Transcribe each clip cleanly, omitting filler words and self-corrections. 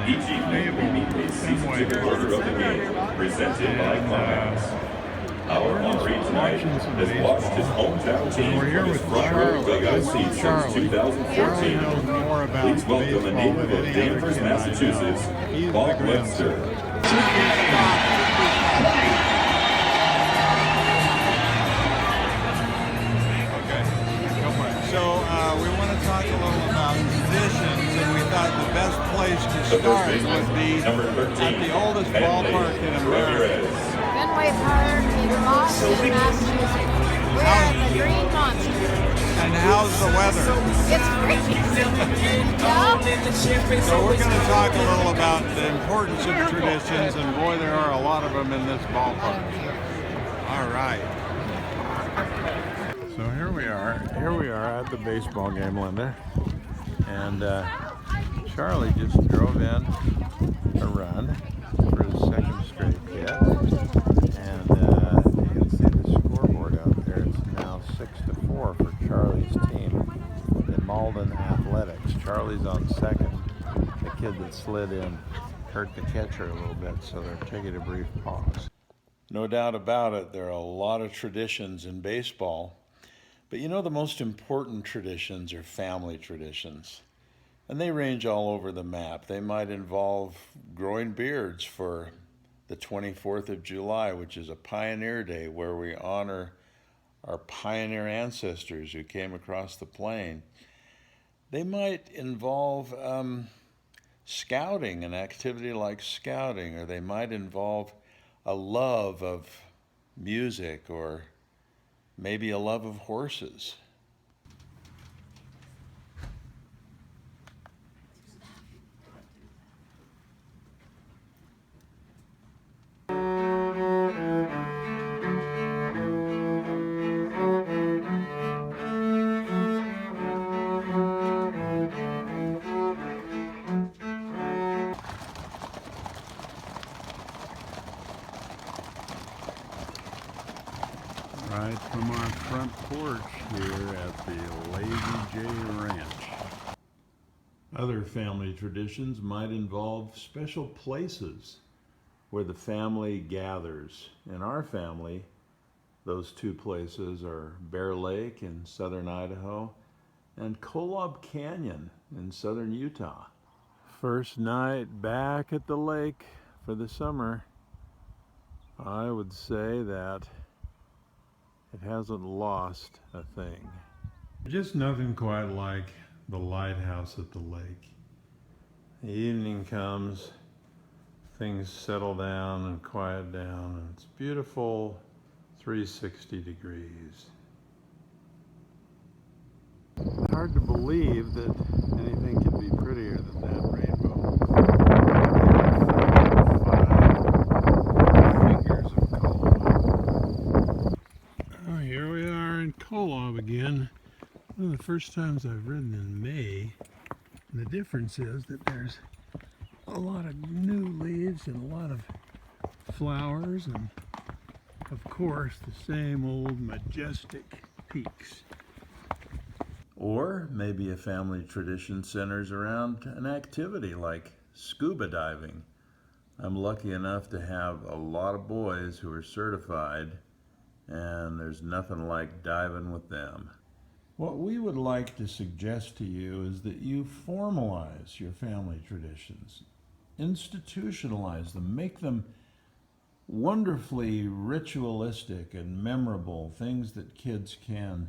Each evening, we meet a season ticket holder of the game, presented by Climax. Our honoree tonight has watched his hometown team from his front row dugout seat since 2014. Please welcome a native of Danvers, Massachusetts, Bob Webster. So we want to talk a little about traditions, and we thought the best place to start would be at the oldest ballpark in America. Fenway Park in Boston, Massachusetts. We're at the Green Monster. And how's the weather? It's freezing. Yeah? So we're going to talk a little about the importance of traditions, and boy, there are a lot of them in this ballpark. All right. So here we are at the baseball game, Linda, and Charlie just drove in a run for his second straight hit, and you can see the scoreboard out there. It's now 6-4 for Charlie's team in Malden Athletics. Charlie's on second. The kid that slid in hurt the catcher a little bit, so they're taking a brief pause. No doubt about it, there are a lot of traditions in baseball. But you know, the most important traditions are family traditions, and they range all over the map. They might involve growing beards for the 24th of July, which is a Pioneer Day where we honor our pioneer ancestors who came across the plain. They might involve scouting, an activity like scouting, or they might involve a love of music or maybe a love of horses. Right from our front porch here at the Lazy J Ranch. Other family traditions might involve special places where the family gathers. In our family, those two places are Bear Lake in southern Idaho and Kolob Canyon in southern Utah. First night back at the lake for the summer, I would say that it hasn't lost a thing. Just nothing quite like the lighthouse at the lake. The evening comes, things settle down and quiet down, and it's beautiful 360 degrees. Hard to believe that anything could be prettier than that rainbow. Here we are in Kolob again. One of the first times I've ridden in May. And the difference is that there's a lot of new leaves and a lot of flowers and of course the same old majestic peaks. Or maybe a family tradition centers around an activity like scuba diving. I'm lucky enough to have a lot of boys who are certified, and there's nothing like diving with them. What we would like to suggest to you is that you formalize your family traditions, institutionalize them, make them wonderfully ritualistic and memorable, things that kids can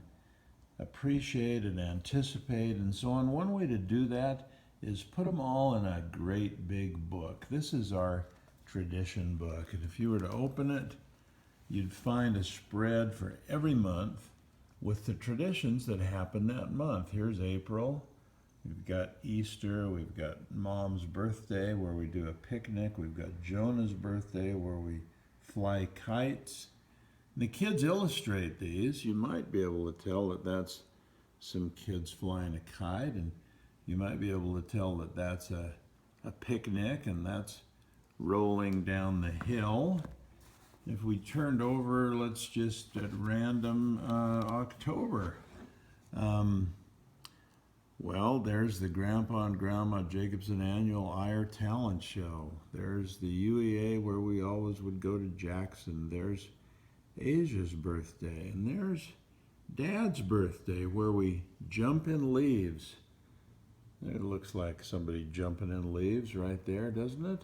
appreciate and anticipate and so on. One way to do that is put them all in a great big book. This is our tradition book, and if you were to open it, you'd find a spread for every month with the traditions that happen that month. Here's April. We've got Easter. We've got Mom's birthday where we do a picnic. We've got Jonah's birthday where we fly kites. The kids illustrate these. You might be able to tell that that's some kids flying a kite, and you might be able to tell that that's a picnic, and that's rolling down the hill. If we turned over, let's just at random, October. Well, there's the Grandpa and Grandma Jacobson annual Ire Talent Show. There's the UEA where we always would go to Jackson. There's Asia's birthday. And there's Dad's birthday where we jump in leaves. It looks like somebody jumping in leaves right there, doesn't it?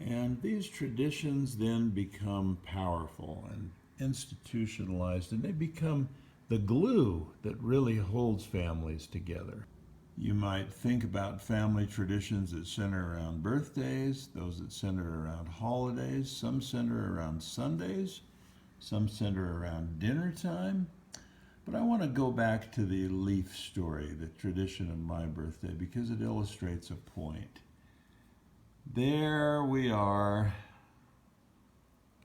And these traditions then become powerful and institutionalized, and they become the glue that really holds families together. You might think about family traditions that center around birthdays, those that center around holidays, some center around Sundays, some center around dinner time. But I want to go back to the leaf story, the tradition of my birthday, because it illustrates a point. There we are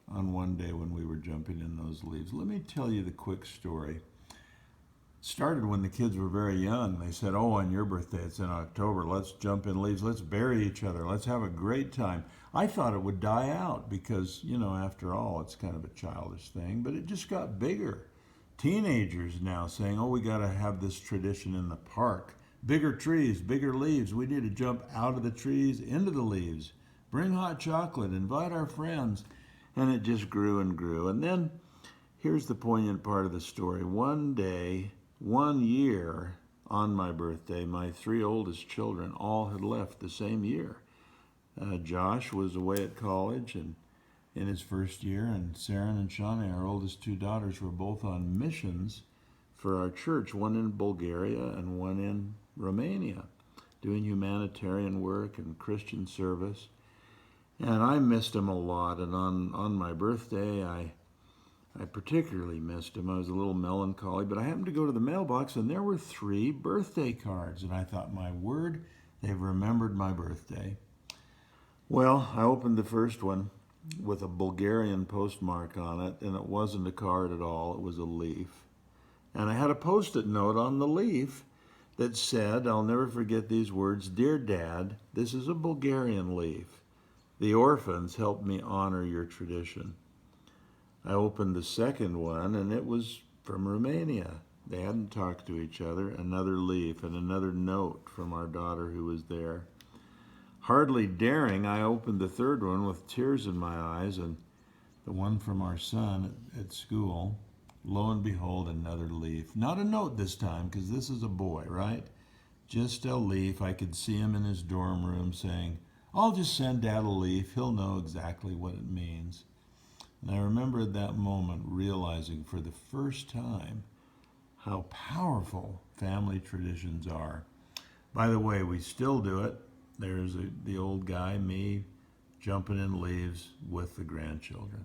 on one day when we were jumping in those leaves. Let me tell you the quick story. It started when the kids were very young. They said, oh, on your birthday, it's in October. Let's jump in leaves. Let's bury each other. Let's have a great time. I thought it would die out because, after all, it's kind of a childish thing, but it just got bigger. Teenagers now saying, oh, we got to have this tradition in the park. Bigger trees, bigger leaves. We need to jump out of the trees into the leaves. Bring hot chocolate. Invite our friends. And it just grew and grew. And then here's the poignant part of the story. One day, 1 year on my birthday, my 3 oldest children all had left the same year. Josh was away at college and in his first year, and Sarah and Shana, our oldest 2 daughters, were both on missions for our church, one in Bulgaria and one in Romania, doing humanitarian work and Christian service. And I missed them a lot, and on my birthday, I particularly missed him. I was a little melancholy, but I happened to go to the mailbox, and there were 3 birthday cards, and I thought, my word, they've remembered my birthday. Well, I opened the first one with a Bulgarian postmark on it, and it wasn't a card at all. It was a leaf. And I had a Post-it note on the leaf that said, I'll never forget these words, Dear Dad, this is a Bulgarian leaf. The orphans helped me honor your tradition. I opened the second one, and it was from Romania. They hadn't talked to each other. Another leaf and another note from our daughter who was there. Hardly daring, I opened the third one with tears in my eyes, and the one from our son at school. Lo and behold, another leaf. Not a note this time, because this is a boy, right? Just a leaf. I could see him in his dorm room saying, I'll just send Dad a leaf. He'll know exactly what it means. And I remember at that moment realizing for the first time how powerful family traditions are. By the way, we still do it. There's the old guy, me, jumping in leaves with the grandchildren.